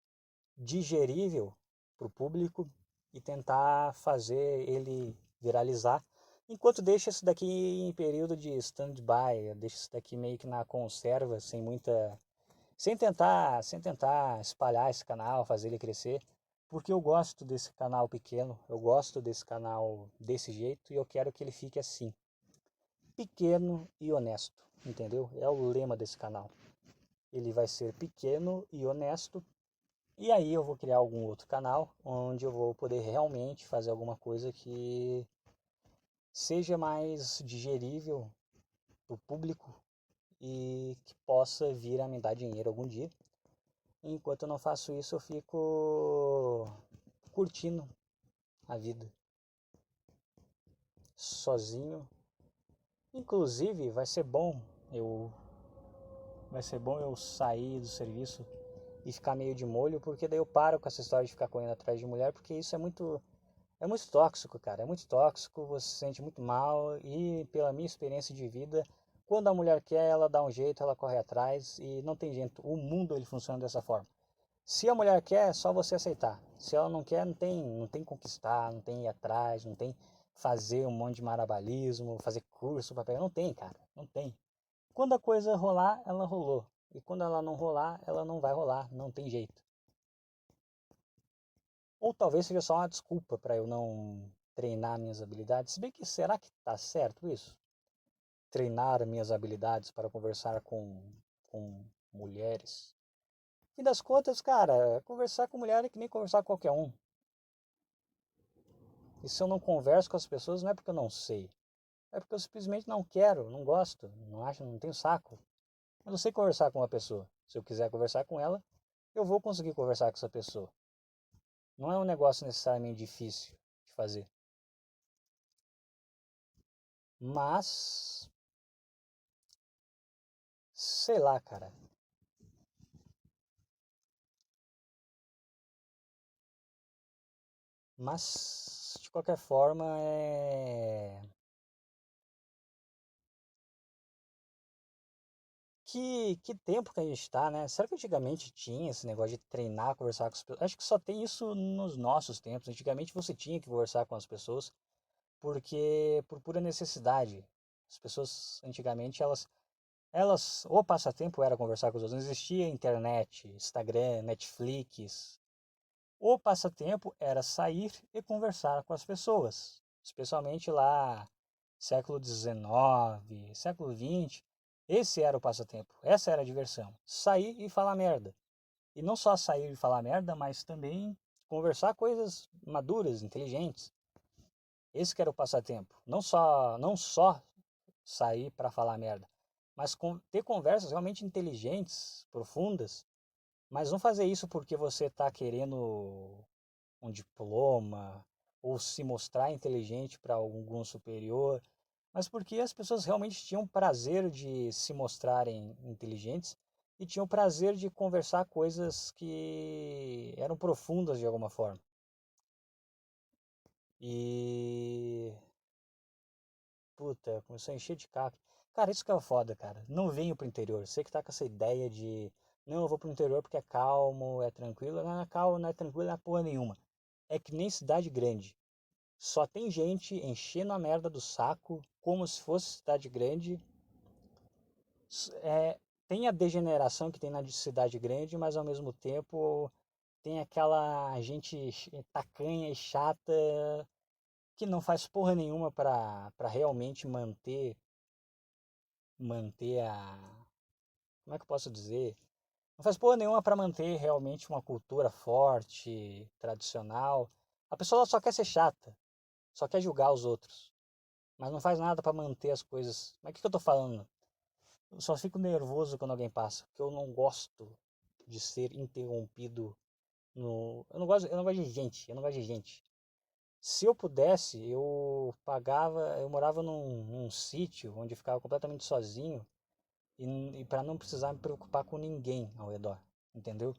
digerível para o público e tentar fazer ele viralizar. Enquanto deixa isso daqui em período de stand-by, deixa isso daqui meio que na conserva, sem tentar espalhar esse canal, fazer ele crescer, porque eu gosto desse canal pequeno, eu gosto desse canal desse jeito e eu quero que ele fique assim, pequeno e honesto, entendeu? É o lema desse canal. Ele vai ser pequeno e honesto, e aí eu vou criar algum outro canal onde eu vou poder realmente fazer alguma coisa que seja mais digerível para o público e que possa vir a me dar dinheiro algum dia. Enquanto eu não faço isso, eu fico curtindo a vida sozinho. Inclusive, eu vai ser bom eu sair do serviço e ficar meio de molho, porque daí eu paro com essa história de ficar correndo atrás de mulher, porque isso é muito tóxico, cara. É muito tóxico, você se sente muito mal e pela minha experiência de vida, quando a mulher quer, ela dá um jeito, ela corre atrás e não tem jeito. O mundo ele funciona dessa forma. Se a mulher quer, é só você aceitar. Se ela não quer, não tem conquistar, não tem ir atrás, não tem fazer um monte de marabalismo, fazer curso para pegar. Não tem, cara. Não tem. Quando a coisa rolar, ela rolou. E quando ela não rolar, ela não vai rolar. Não tem jeito. Ou talvez seja só uma desculpa para eu não treinar minhas habilidades. Se bem que será que tá certo isso? Treinar minhas habilidades para conversar com mulheres. No fim das contas, cara, conversar com mulher é que nem conversar com qualquer um. E se eu não converso com as pessoas, não é porque eu não sei. É porque eu simplesmente não quero, não gosto, não acho, não tenho saco. Eu não sei conversar com uma pessoa. Se eu quiser conversar com ela, eu vou conseguir conversar com essa pessoa. Não é um negócio necessariamente difícil de fazer. Mas, sei lá, cara. Mas, de qualquer forma, Que tempo que a gente está, né? Será que antigamente tinha esse negócio de treinar, conversar com as pessoas? Acho que só tem isso nos nossos tempos. Antigamente você tinha que conversar com as pessoas porque por pura necessidade. As pessoas antigamente o passatempo era conversar com os outros. Não existia internet, Instagram, Netflix. O passatempo era sair e conversar com as pessoas, especialmente lá século XIX, século XX. Esse era o passatempo, essa era a diversão. Sair e falar merda. E não só sair e falar merda, mas também conversar coisas maduras, inteligentes. Esse que era o passatempo. Não só sair para falar merda, mas ter conversas realmente inteligentes, profundas, mas não fazer isso porque você está querendo um diploma ou se mostrar inteligente para algum superior, mas porque as pessoas realmente tinham prazer de se mostrarem inteligentes e tinham prazer de conversar coisas que eram profundas de alguma forma. E puta, começou a encher de caco. Cara, isso que é o foda, cara. Não venho pro interior. Você que tá com essa ideia de não, eu vou pro interior porque é calmo, é tranquilo. Não é calmo, não é tranquilo, não é porra nenhuma. É que nem cidade grande. Só tem gente enchendo a merda do saco como se fosse cidade grande. É, tem a degeneração que tem na cidade grande, mas ao mesmo tempo tem aquela gente tacanha e chata que não faz porra nenhuma para realmente manter a. Como é que eu posso dizer? Não faz porra nenhuma para manter realmente uma cultura forte, tradicional. A pessoa só quer ser chata, só quer julgar os outros, mas não faz nada para manter as coisas. Mas o que eu tô falando? Eu só fico nervoso quando alguém passa, porque eu não gosto de ser interrompido no. Eu não gosto de gente, eu não gosto de gente. Se eu pudesse, eu morava num sítio onde eu ficava completamente sozinho e para não precisar me preocupar com ninguém ao redor, entendeu?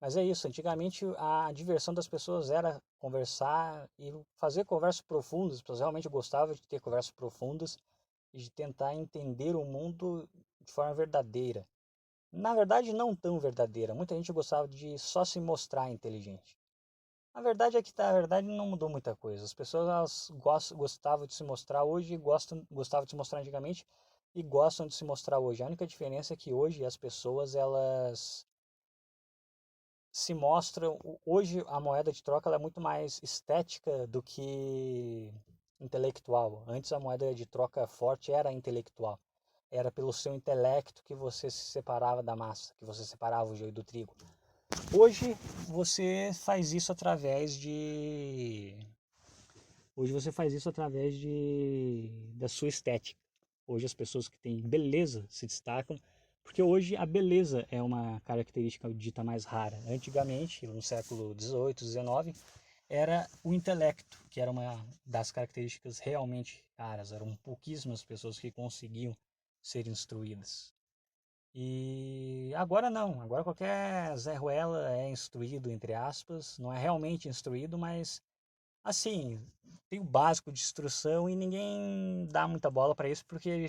Mas é isso, antigamente a diversão das pessoas era conversar e fazer conversas profundas, as pessoas realmente gostavam de ter conversas profundas e de tentar entender o mundo de forma verdadeira. Na verdade, não tão verdadeira. Muita gente gostava de só se mostrar inteligente. A verdade é que a verdade não mudou muita coisa. As pessoas elas gostavam de se mostrar hoje, gostavam de se mostrar antigamente e gostam de se mostrar hoje. A única diferença é que hoje as pessoas elas se mostram. Hoje a moeda de troca ela é muito mais estética do que intelectual. Antes a moeda de troca forte era intelectual. Era pelo seu intelecto que você se separava da massa, que você separava o joio do trigo. Hoje você faz isso através de. Hoje você faz isso através da sua estética. Hoje as pessoas que têm beleza se destacam, porque hoje a beleza é uma característica dita mais rara. Antigamente, no século XVIII, XIX, era o intelecto, que era uma das características realmente raras. Eram pouquíssimas pessoas que conseguiam ser instruídas. E agora não, agora qualquer Zé Ruela é instruído, entre aspas, não é realmente instruído, mas assim, tem o básico de instrução e ninguém dá muita bola para isso porque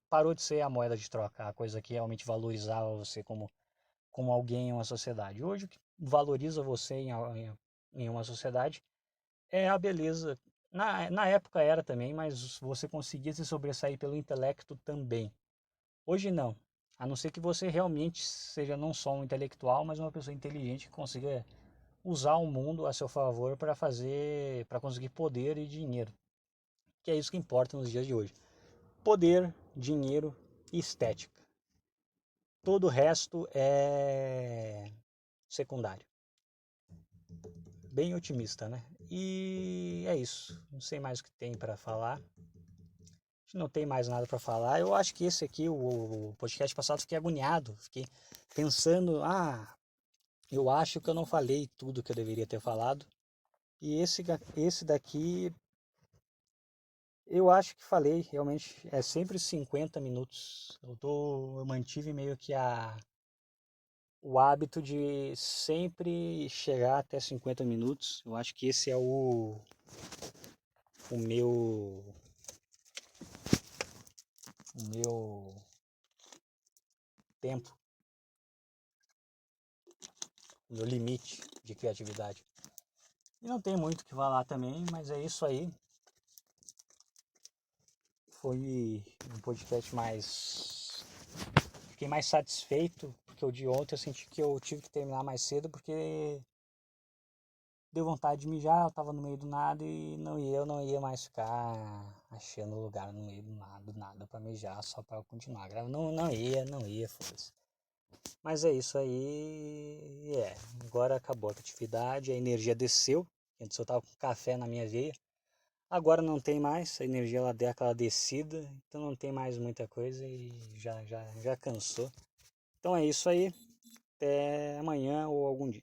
parou de ser a moeda de troca, a coisa que realmente valorizava você como alguém em uma sociedade. Hoje o que valoriza você em uma sociedade é a beleza. Na época era também, mas você conseguia se sobressair pelo intelecto também. Hoje não. A não ser que você realmente seja não só um intelectual, mas uma pessoa inteligente que consiga usar o mundo a seu favor para conseguir poder e dinheiro. Que é isso que importa nos dias de hoje. Poder, dinheiro e estética. Todo o resto é secundário. Bem otimista, né? E é isso. Não sei mais o que tem para falar. Não tem mais nada para falar. Eu acho que esse aqui, o podcast passado, fiquei agoniado. Fiquei pensando, eu acho que eu não falei tudo que eu deveria ter falado. E esse daqui, eu acho que falei, realmente, é sempre 50 minutos. Eu mantive meio que o hábito de sempre chegar até 50 minutos. Eu acho que esse é o meu tempo, o meu limite de criatividade. E não tem muito o que falar também, mas é isso aí. Foi um podcast mais. Fiquei mais satisfeito, porque o de ontem eu senti que eu tive que terminar mais cedo, porque deu vontade de mijar, eu tava no meio do nada e eu não ia mais ficar achando lugar no meio do nada pra mijar, só pra continuar gravando. Não ia, foda-se. Mas é isso aí, agora acabou a atividade, a energia desceu, antes eu tava com café na minha veia, agora não tem mais, a energia ela deu aquela descida, então não tem mais muita coisa e já cansou. Então é isso aí, até amanhã ou algum dia.